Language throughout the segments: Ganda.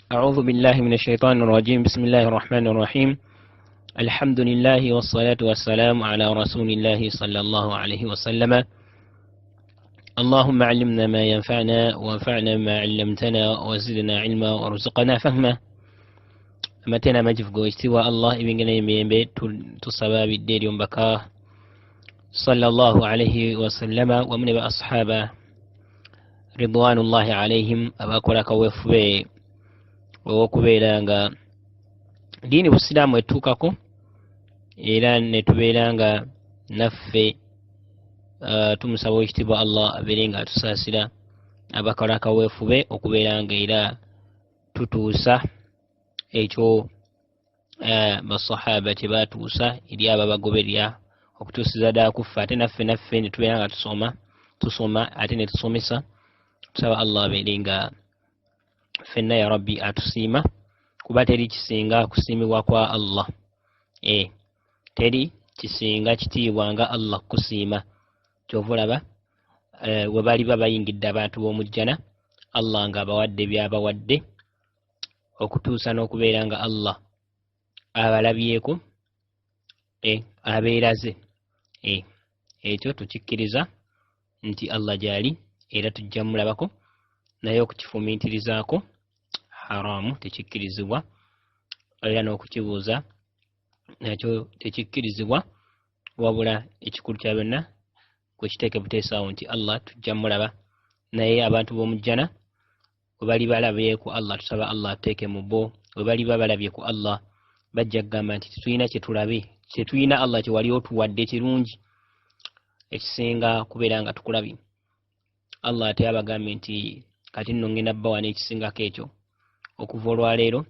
أعوذ بالله من الشيطان الرجيم. بسم الله الرحمن الرحيم. الحمد لله والصلاة والسلام على رسول الله صلى الله عليه وسلم. اللهم علمنا ما ينفعنا وانفعنا ما علمتنا وزدنا علما وارزقنا فهما. متنا مجف استوى الله ابن يمين تصباب الدير ينبكاه صلى الله عليه وسلم ومن أصحابه رضوان الله عليهم أباكولك وفبه okubeera nga diini busiraamu etuukako era ne tubeera nga naffe tumusaba ekitiibwa Allah abeere nga atusaasira abakola akaweefube okubeera nga era tutuusa ekyo basahaba kye baatuusa eri abo abagoberera okutuusiza ddala kuffe ate naffe ne tubeera nga tusoma ate ne tusomesa. Tusaba Allah abeere nga fenna ya rabbi atusiima kuba teri kisinga kusiimibwa kwa Allah. Teri kisinga kitiibwa nga Allah kusiima. Kyova olaba we bali babayingidde abantu b'omujjana Allah nga abawadde byabawadde okutuusa n'okubeera nga Allah abalabyeko abeeraze. Ekyo tukikkiriza nti Allah gyali era tujja mulabako, naye okukifumiitirizaako haramu tekikkirizibwa, era n'okukibuuza nakyo tekikkirizibwa, wabula ekikulu kya byonna kwe kiteeke buteesaawo nti Allah tujja mulaba. Naye abantu b'omujjana we bali balabye ku Allah, tusaba Allah atuteeke mu bo. We bali balabye ku Allah bajja kugamba nti tetulina kye tulabe, tetulina Allah kye wali otuwadde kirungi ekisinga kubeera nga tukulabye. Allah ate abagambye nti kati nno ngenda bbawa n'ekisingako ekyo. Okuva olwaleero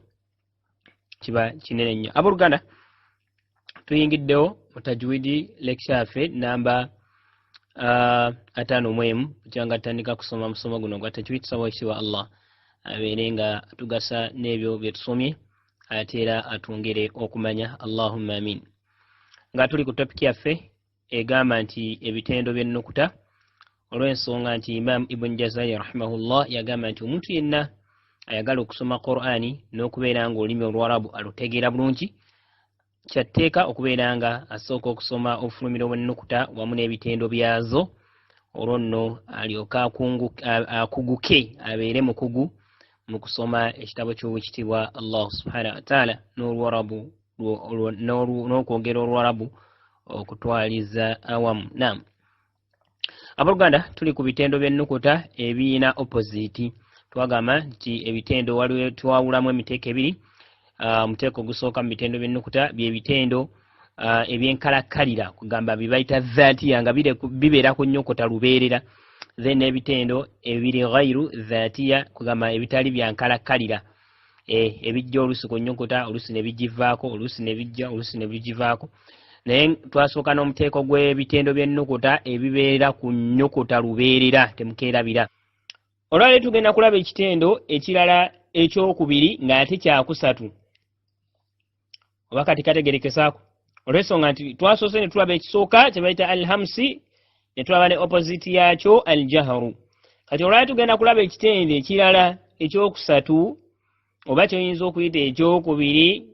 kiba kinene nnyo. Abooluganda, tuyingiddewo mu tajwidi lecture yaffe namba 5 kyanga tutandika kusoma musomo guno gwa tajwidi. Tusaba ekitiibwa Allah abeere nga atugasa n'ebyo bye tusomye ate era atwongere okumanya. Allahumma amin. Nga tuli ku topiki yaffe egamba nti ebitendo by'ennukuta, olw'ensonga nti Imam Ibn Jazari rahimahullah yagamba nti omuntu yenna ayagala okusoma Qur'ani n'okubeera nga olulimi Olwarabu alutegeera bulungi, kyatteeka okubeera nga asooka okusoma obufulumiro bw'ennukuta wamu n'ebitendo byazo, olwo nno alyoka akuguke abeere mukugu mu kusoma ekitabo ky'owekitiibwa Allah subhanahu wa ta'ala n'Olwarabu n'okwogera Olwarabu okutwaliza awamu. Naam. Abooluganda, tuli ku bitendo by'ennukuta ebiina opposite. Twagamba nti ebitendo waliwo twawulamu emiteeko ebiri. Omuteeko ogusooka mu bitendo by'ennukuta bye bitendo ebyenkalakkalira, kugamba bye bayita dhaatiya nga bibeera ku nnyukuta lubeerera. Then ebitendo ebiri ghairu dhaatiya, kugamba ebitali bya nkalakkalira, ebijja oluusi ku nnyukuta oluusi ne bigivaako, oluusi ne bijja oluusi ne bigivaako. Naye twasooka n'omuteeko gw'ebitendo by'ennukuta ebibeera ku nnyukuta lubeerera, temukeerabira. Olwaleero tugenda kulaba ekitendo ekirala ekyokubiri ng'ate kyakusatu, oba kati kategerekesaako. Olw'ensonga nti twasoose ne tulaba ekisooka kye bayita alhamsi, ne tulaba ne opposite yaakyo aljaharu. Kati olwaleero tugenda kulaba ekitendo ekirala ekyokusatu, oba kyoyinza okuyita ekyokubiri,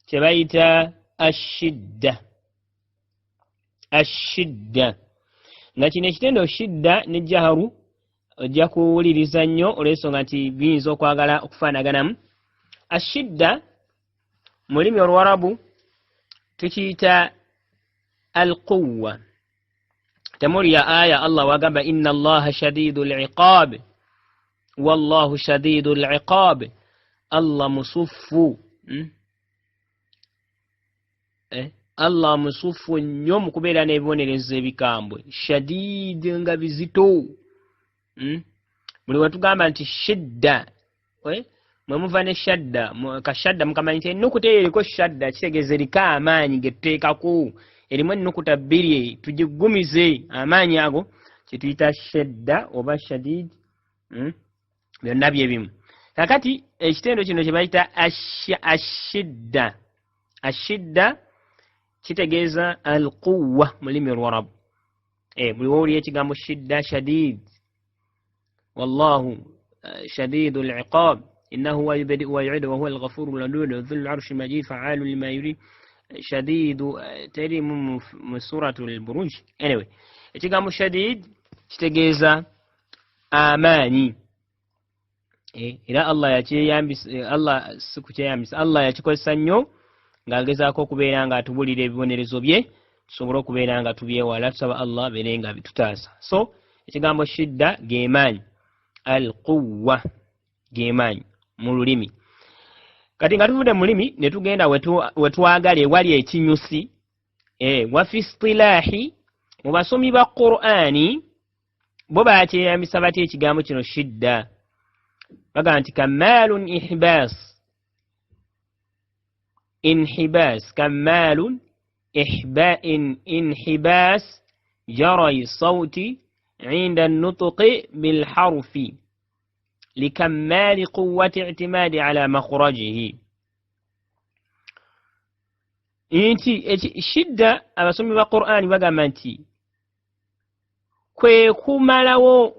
kye bayita ashidda. Ashidda nga kino ekitendo shidda ne jaharu ojja kuwuliriza nnyo olw'ensonga nti biyinza okwagala okufaanaganamu. Ashidda mu lulimi Olwarabu tukiyita alquwa. Temuli ya aya Allah wagamba inna Allaha shadidu liqab wallahu shadidu liqab. Allah musuffu, Allah musuffu nnyo mu kubeera n'ebibonerezo ebikambwe, shadid nga bizito. Buli we tugamba nti shidda, mwe muva ne shadda, kashadda mukamanyi nti ennukuta eyo eriko shadda kitegeeza eriko amaanyi ge tuteekako. Erimu ennukuta bbiri tugigumize amaanyi ago kye tuyita shadda oba shadid, byonna bye bimu. Kakati ekitendo kino kye bayita ashidda. Ashidda kitegeeza alquwa mu lulimi Olwarabu. buli woli ekigambo shidda shadid wallahu shadidul iqab إنه هو يبدئ ويعيد وهو الغفور الودود ذو العرش المجيد فعال لما يريد شديد تري من سورة البروج. anyway ekigambo shadid kitegeeza amaanyi era Allah yakyeyambisa Allah sikukyeyambisa Allah yakikozesa nnyo ng'agezaako okubeera nga atubulira ebibonerezo bye tusobole okubeera nga tubyewala tusaba Allah beere nga bitutaasa. So ekigambo shidda gemaanyi al quwwa gemaanyi mu lulimi. Kati nga tuvude mu lulimi ne tugenda wetwagala ewali ekinyusi wa fi istilahi mu basomi ba Qur'ani bo bakyeyambisa batya ekigambo kino shidda bagamba nti kamalun inhibas kamalun inhibas jarai sauti عند النطق بالحرف لكمال قوة اعتماد على مخرجه. inti shidda abasomi ba Qur'ani bagamba nti kwe kumalawo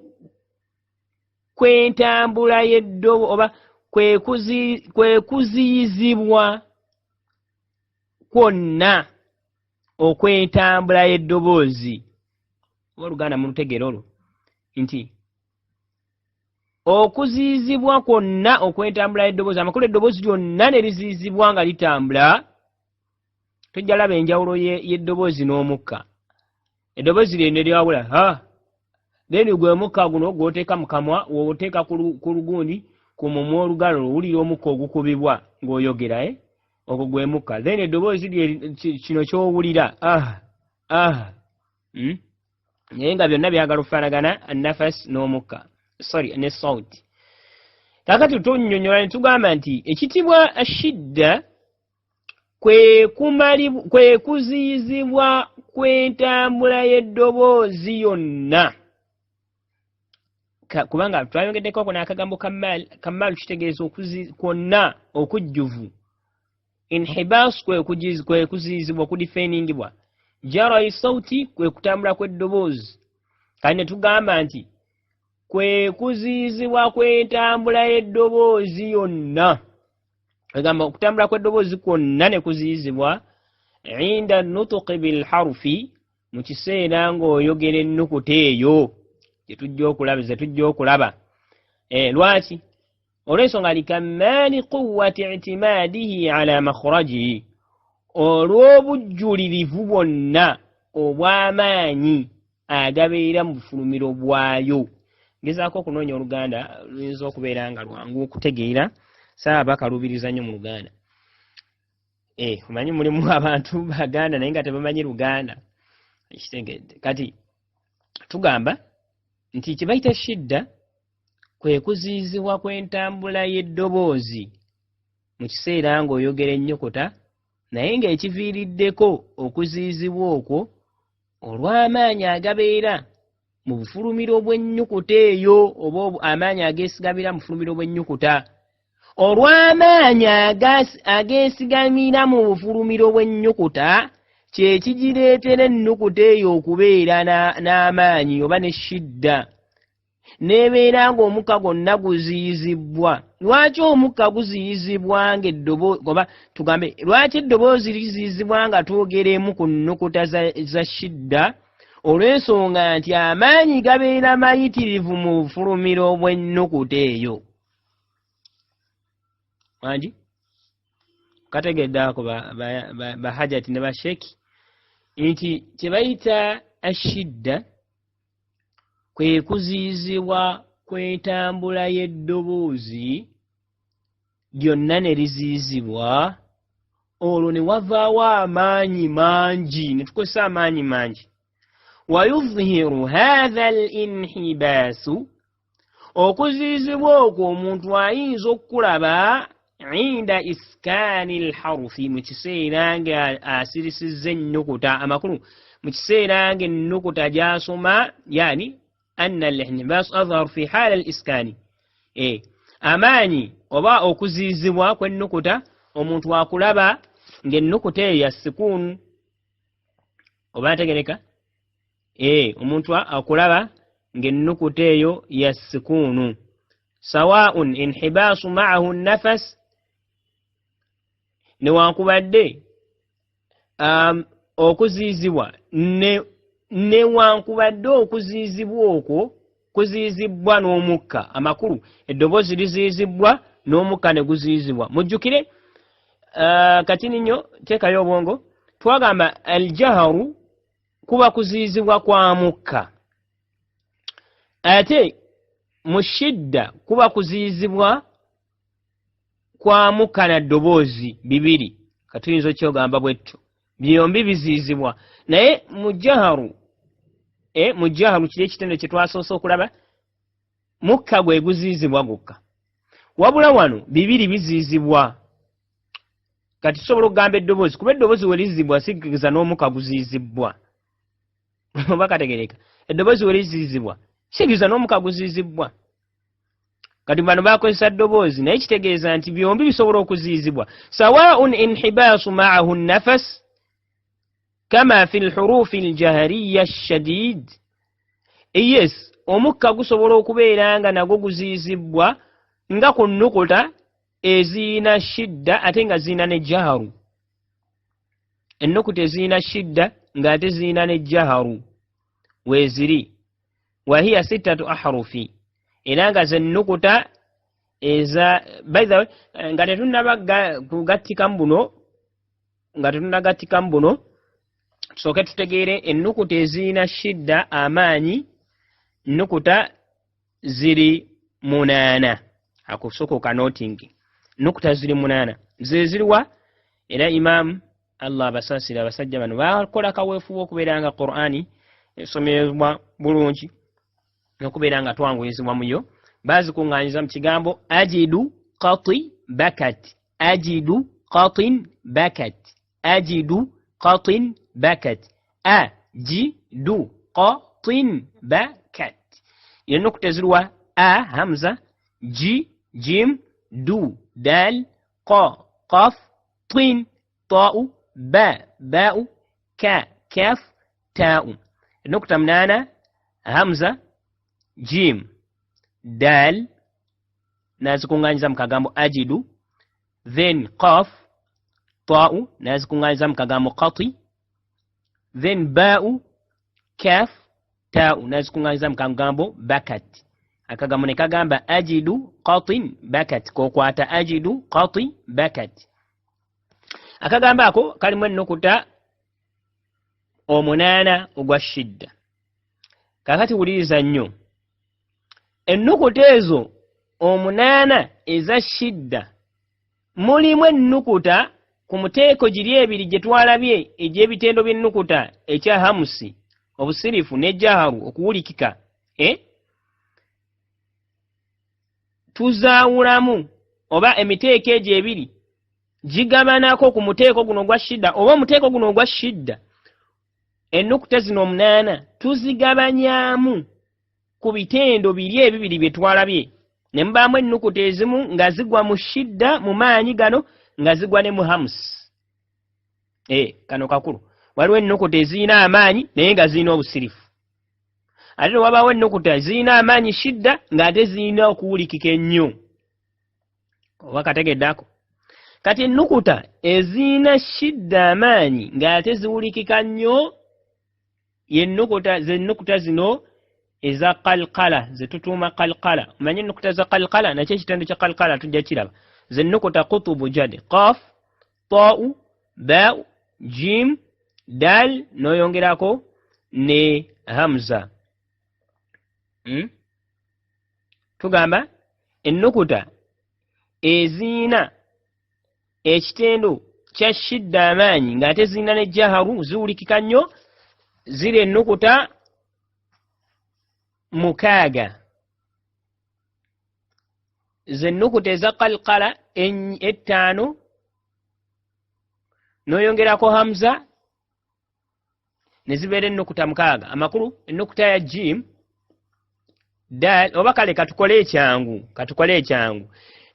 kwentambula y'eddobo oba kwe kuziyizibwa kwonna okwentambula y'eddoboozi. Oluganda mu lutegeero olwo nti okuziyizibwa kwonna okwentambula y'eddoboozi amakulu eddoboozi lyonna ne liziyizibwa nga litambula tojja laba enjawulo y'eddoboozi n'omukka. Eddoboozi lye ne lyawula then gwe mukka guno gw'oteeka mu kamwa w'oteeka ku lugundi ku mumwa olugalo owulira omukka ogukubibwa ng'oyogera ogwo gwe mukka. Then eddoboozi kino ky'owulira naye nga byonna byagala okufaanagana nafas n'omukka ne sauti. Kakati tunnyonnyola ne tugamba nti ekitibwa ashidda kwe kuziyizibwa kw'entambula y'eddoboozi yonna. Kubanga twayongeddeko ko n'akagambo kamaalu kitegeeza kwonna okujjuvu. Inhibas kwe kuziyizibwa okudifeningibwa. Jarai sauti kwe kutambula kw'eddoboozi. Kati ne tugamba nti kwe kuziyizibwa kw'entambula y'eddoboozi yonna. Egamba okutambula kw'eddoboozi kwonna ne kuziyizibwa inda nutuqi bil harufi mu kiseera ng'oyogera ennukuta eyo ze tujja okulaba. Lwaki? Olw'ensonga likammaali quwwati i'timaadihi ala makhrajihi, olw'obujjulirivu bwonna obw'amaanyi agabeera mu bufulumiro bwayo. Ngezaako okunoonya Oluganda luyinza okubeera nga lwangu okutegeera saaba kalubiriza nnyo mu Luganda. Omanyi mulimu abantu Baganda naye nga tebamanyi Luganda. Ekitegedde kati tugamba nti kibayita shidda kwe kuziyizibwa kw'entambula y'eddoboozi mu kiseera ng'oyogera ennyukuta naye ng'ekiviiriddeko okuziyizibwa okwo olw'amaanyi agabeera mu bufulumiro bw'ennyukuta eyo oba amaanyi ageesigamira mu bufulumiro bw'ennyukuta. Olw'amaanyi ageesigamira mu bufulumiro bw'ennyukuta kye kigireetera ennukuta eyo okubeera n'amaanyi oba ne shidda n'ebeera ng'omukka gwonna guziyizibwa. Lwaki omukka guziyizibwa ng'eddoboozi oba tugambe lwaki eddoboozi liziyizibwa nga twogera emu ku nnukuta za shidda? Olw'ensonga nti amaanyi gabeera mayitirivu mu bufulumiro bw'ennukuta eyo. Wangi kategedde ako bahajati ne basheki nti kye bayita ashidda kwe kuziyizibwa kw'entambula y'eddoboozi lyonna ne liziyizibwa olwo ne wavaawo amaanyi mangi ne tukozesa amaanyi mangi. Wayudhihiru hatha al-inhibaasu, okuziyizibwa okwo omuntu ayinza okukulaba inda iskaani al-harufi mu kiseera nga asirisizza ennukuta amakulu mu kiseera nga ennukuta gy'asoma yani anna al-inhibaasu adharu fi haala al-iskaani. Amaanyi oba okuziyizibwa kw'ennukuta omuntu akulaba ng'ennukuta eyo ya sikuunu oba ntegereka. Omuntu akulaba ng'ennukuta eyo ya sikuunu sawa'un inhibasu ma'ahu nafas newankubadde okuzizibwa newankubadde okuzizibwa okwo kuzizibwa n'omukka amakulu eddobozi lizizibwa n'omukka ne guzizibwa mujjukire kati nnyo teekayo obwongo twagamba aljaharu kuba kuzizibwa kwa mukka ate mu shidda kuba kuzizibwa kwa mukka na ddoboozi bibiri katuyinza okyogamba bwetto byombi bizizibwa naye mujaharu kiri ekitendo kye twasoose okulaba mukka gwe guzizibwa gukka wabula wano bibiri bizizibwa kati tusobola okugamba eddoboozi kuba eddoboozi we lizizibwa sigiriza n'omukka guzizibwa oba kategereka eddoboozi we lizizibwa sigiriza n'omukka guzizibwa kati bano bakozesa ddoboozi naye kitegeeza nti byombi bisobola okuzizibwa sawa'un inhibasu ma'ahu nafas kama fi lhurufi aljahariya shadid yes omukka gusobola okubeera nga nagwo guzizibwa nga ku nnukuta eziyina shidda ate nga ziyina ne jaharu ennukuta eziyina shidda ng'ate ziyina ne jaharu weeziri wahiya sittatu ahrufi era nga zennukuta eza by the way nga tetunnaba kugattikamu buno tusooke tutegeere ennukuta eziyina shidda amaanyi nnukuta ziri 8 akusooka okanotingi nnukuta ziri 8 zeziriwa era imaamu Allah abasaasira abasajja bano bakola kaweefuba okubeera nga Qur'ani esomerwa bulungi n'okubeera nga twanguyizibwa muyo bazikuŋŋaanyiza mu kigambo ajidu qati bakat ajidu qatin bakat ajidu qatin bakat ajidu qatin bakat yennukuta eziriwa a hamza ji jim du dal qa qaf tin ta'u ba ba'u ka kaf ta'u ennukuta 8 hamza jim dal nazikuŋŋaanyiza mu kagambo ajidu then qaf ta'u nazikuŋŋaanyiza mu kagambo qati then ba'u kaf ta'u nazikuŋŋaanyiza mu kagambo bakat akagambo ne kagamba ajidu qatin bakat kokwata ajidu qati bakat akagambo ako kalimu ennukuta 8 ogwa shidda kakati wuliriza nnyo ennukuta ezo 8 eza shidda mulimu ennukuta ku muteeko giri ebiri gye twalabye egy'ebitendo by'ennukuta ekya hamusi obusirifu ne jaharu okuwulikika tuzaawulamu oba emiteeko egyo ebiri gigabanako ku muteeko guno ogwa shidda oba omuteeko guno ogwa shidda ennukuta zino 8 tuzigabanyaamu ku bitendo biri ebibiri bye twalabye ne mubaamu ennukuta ezimu nga zigwa mu shidda mu maanyi gano nga zigwa ne mu hamusi kano kakulu waliwo ennukuta eziyina amaanyi naye nga ziyina obusirifu ate wabaawo ennukuta ziyina amaanyi shidda ng'ate ziyina okuwulikika ennyo oba kategeddako kati ennukuta eziyina shidda amaanyi ng'ate ziwulikika nnyo zennukuta zino eza qalqala zetutuuma qalqala omanyi ennukuta za qalqala nakyo ekitendo kya qalqala tujja kiraba zennukuta qutubu jadi qaf ta'u ba'u jim dal noyongerako ne hamza tugamba ennukuta eziyina ekitendo kya shidda amaanyi ng'ate ziyina ne jaharu ziwulikika nnyo ziri ennukuta 6 zennukuta eza qalqala 5 noyongerako hamza ne zibeera ennukuta 6 amakulu ennukuta ya jim dal oba kale katukole ekyangu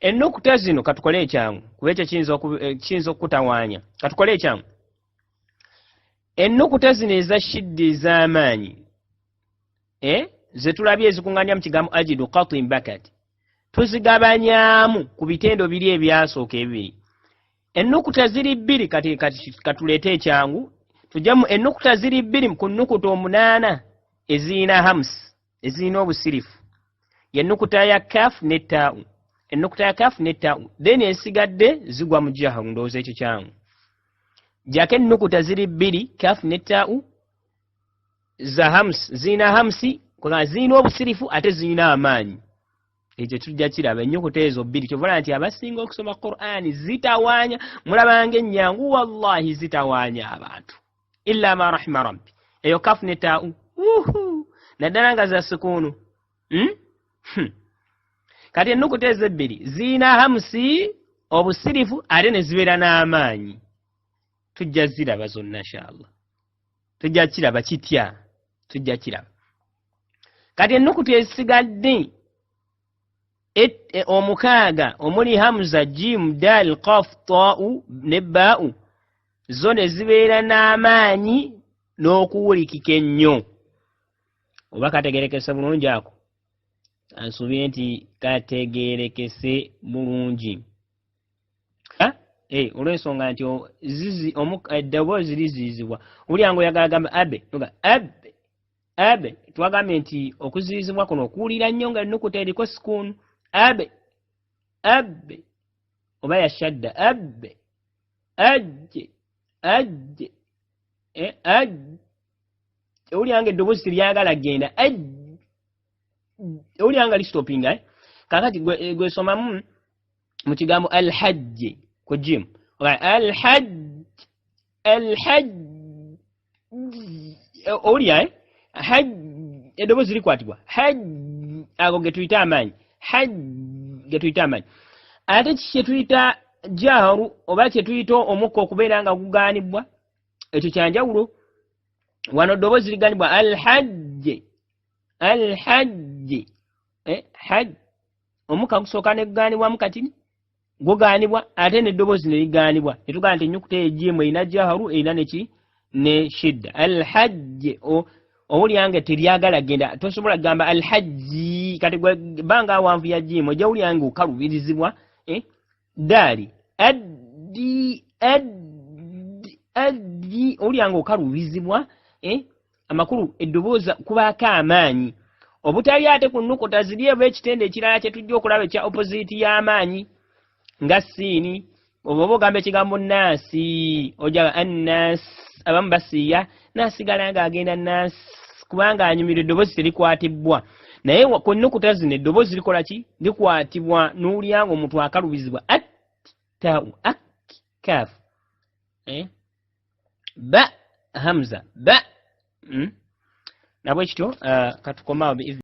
ennukuta zino katukole ekyangu kuba ekyo kiyinza okutawaanya katukole ekyangu ennukuta zino eza shidda ez'amaanyi zetulabye ezikuŋŋaanya mu kigambo ajidu qatin bakat tuzigabanyaamu ku bitendo biri ebyasooka ebibiri. Ennukuta ziri bbiri kati katuleete ekyangu. Tujjamu ennukuta ziri bbiri ku nnukuta 8 eziyina hamsi, eziyina obusirifu. Yennukuta ya kaf ne taa'u. Ennukuta ya kaf ne taa'u. Then esigadde zigwa mu jaharu, ndowooza ekyo kyangu. Jjako ennukuta ziri bbiri, kaf ne taa'u za hamsi, ziyina hamsi, kwa ziyina obusirifu ate ziyina amaanyi. Ekyo tujja kiraba ennyukuta ezo bbiri. Kyovula nti abasinga okusoma Qur'ani zitawaanya, mulabanga ennyangu wallahi zitawaanya abantu. Illa ma rahima rabbi. Eyo kaf ne taa'u. Naddala nga za sukuunu. Kati ennukuta ezo ebbiri ziyina hamsi, obusirifu ate ne zibeera n'amaanyi. Tujja ziraba zonna inshallah. Tujja kiraba kitya. Tujja kiraba. Kati ennukuta ezisigadde omukaaga omuli hamza, jim, dal, qaf, ta'u ne ba'u zo ne zibeera n'amaanyi n'okuwulikika ennyo. Oba kategerekese bulungi ako? Ansuubire nti kategerekese bulungi. Olw'ensonga nti eddoboozi liziyizibwa. Olyango oyagala gamba abe, abe, twagambye nti okuziyizibwa kuno okuwulira nnyo nga ennukuta eriko sukuunu. Abe, oba ya shadda, abe, ajje, olyanga eddoboozi teryagala genda, olyanga listopinga. Kakati gwesomamu mu kigambo al-hajj ku jim. Al-hajj, olya hajj eddoboozi likwatibwa. Hajj ago ge tuyita amaanyi. Hajj ge tuyita amaanyi. Ate kye tuyita jaharu oba kye tuyita omukka okubeera nga gugaanibwa, ekyo kyanjawulo. Wano eddoboozi ligaanibwa al-hajj. Hajj omukka gusooka ne gugaanibwamu katini, gugaanibwa ate n'eddoboozi ne ligaanibwa. Ne tugamba nti ennyukuta egimu erina jaharu, erina neki ne shidda. Al-hajj owulyange teryagala genda, tosobola kugamba al-hajji kati banga awanvu ya jimu ojja wulyange okalubirizibwa. Daali addi owulyange okalubirizibwa. Amakulu eddoboozi kubaako amaanyi. Obutali ate ku nnukuta ziri eba ekitende ekirala kye tujja okulaba ekya opposite y'amaanyi nga siini. Oba ogamba ekigambo naasi ojja annas, abamu basiiya naasigala nga agenda naasi kubanga anyumira eddoboozi terikwatibwa. Naye ku nnukuta zino eddoboozi likola ki? Likwatibwa n'olyanga omuntu akalubizibwa. Taa'u, kaf, ba, hamza, ba. Nabwe kityo katukomawo.